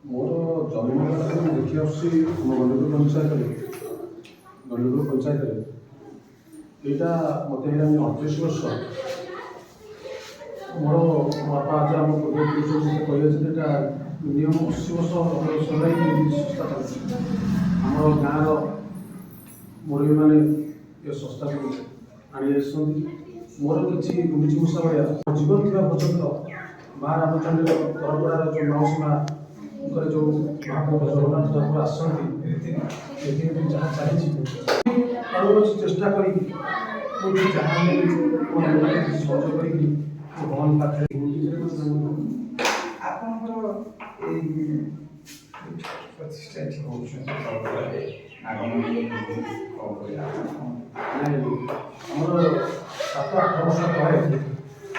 मोर जमीन देखी आसुची गंडगोल पंचायत यहाँ मत 38 वर्ष मोर बापा आज आम कहे मिनिमम 80 वर्ष सरकारी संस्था चलती आम गाँव मुरबी मैंने ये संस्था को आनी मोर किसी गुंडीची मूषा भाया जीवन थी पर्यटन माँ रामचंद्र तरफदार जो मौसी माँ जो महाप्रभु जगन्नाथ तरफ आसती जहाँ चली चेष्टा करी जहाँ सहयोग कर भगवान पाखे प्रतिष्ठा आमर 7-8 वर्ष तले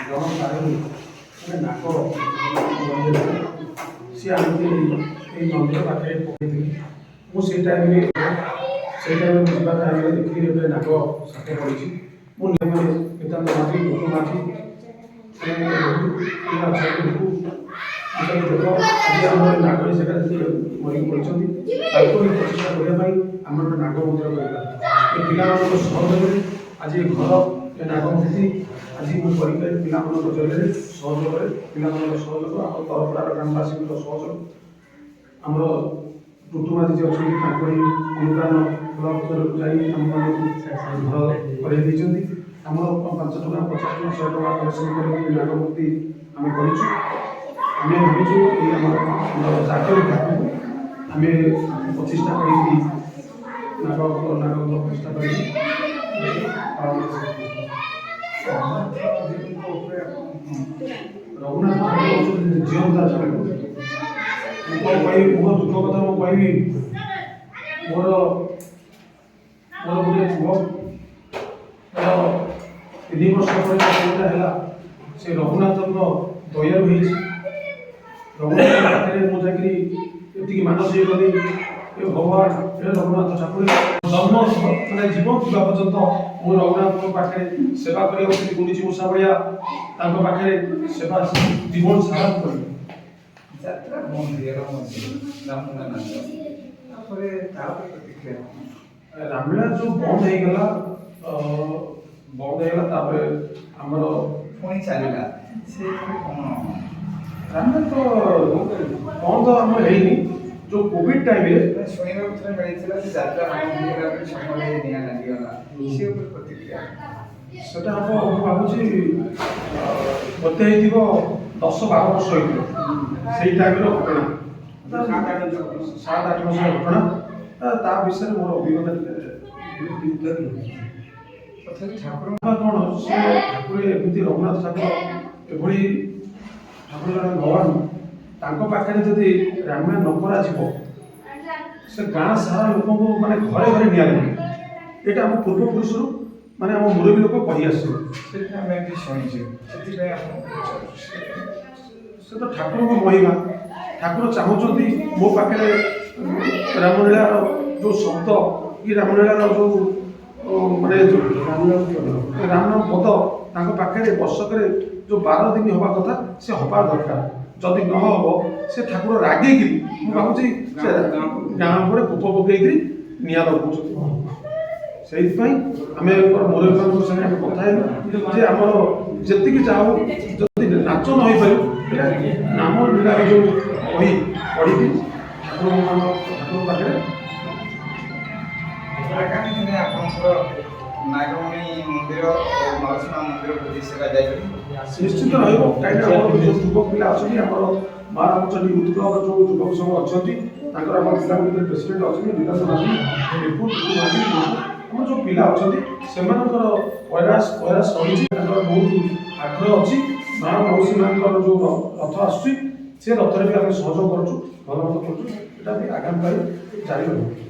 जन पारे नाक सी आमती मंदिर पाखे पकई मुझे टाइम जावा टाइम देखी नाक साथे पड़ी मुझे नितान्त माथी लोक माथी नाग जगह मरी पड़ी प्रतिष्ठा करने आम नाग मंदिर कर पिला सहयोग आज घर नागमूर्ति आज मुझे पिला जरिए सहयोग पिला सहयोग आम तरफदार ग्रामवासी सहयोग आमर टुटुमादी जी अच्छी अनुदान ब्लक तरफ जा घर कर आम 5 टका 50 टका 100 टका कलेक्शन कर नागमूर्ति आम कर भावुँ जाकर आम प्रतिष्ठा कर नाग प्रतिष्ठा कर रघुनाथ जीवंता मोर दुख कथा मुझे मोर गोटे पुओ 3 वर्ष पर से रघुनाथ दया रघुनाथ पाखे मुझे ये मानसिक कली भगवान रघुनाथ ठाकुर जन्म मैंने जीवन था पर्यटन मुझे रघुनाथ पाखे सेवा कर गुंडीची मूषा भाया पाखे सेवा जीवन सारा कर रामलीला जो बंद होगा आमर पुणी चलला रामलीला तो बंद आम है जो कोविड टाइम शुणा मिलता जात्रा प्रतिक्रिया से भावी मत 10-12 वर्ष हो टाइम घटना 7-8 वर्ष घटना ता विषय मोर अभिज्ञता ठाकुर कौन से ठाकुर एमती रघुनाथ ठाकुर एभली ठाकुर जन भगवान पाखे जदि रामायण न करा से गाँ सारा लोक माने घरे घरे निया यहाँ आम पूर्वपुरुष माने आम मुरबी लोक कही आस तो ठाकुर को महिमा ठाकुर चाहते मो पाखे रामलीलार जो शब्द कि रामलीलार जो माने रामनाम पद पाखे वर्षक जो 12 दिन हवा कथा से हवा दरकार जदि न हम से ठाकुर रागे भावी गाँ पर कूप पकई निया लगुच से आम मुरबी साथ कथा जे आम जी चाहू जदि नाच न हो पार नाम लीला जो कही पढ़ी ठाकुर पाखे आगामी दिन नागमणि मंदिर और नरसिंह मंदिर प्रतिष्ठा निश्चित रही युवक पिला अच्छी माँ रामचंडी यूथ क्लब जो युवक संघ अच्छा प्रेसिडेंट अच्छे विकास माझी रिपुट माझी आम जो पिला अच्छा से प्रयास रही बहुत आग्रह अच्छी माँ मौसी माँ जो रथ आसुच्ची से रथरे भी आम सहयोग करूँ भल मत करूँ आगामी जारी रही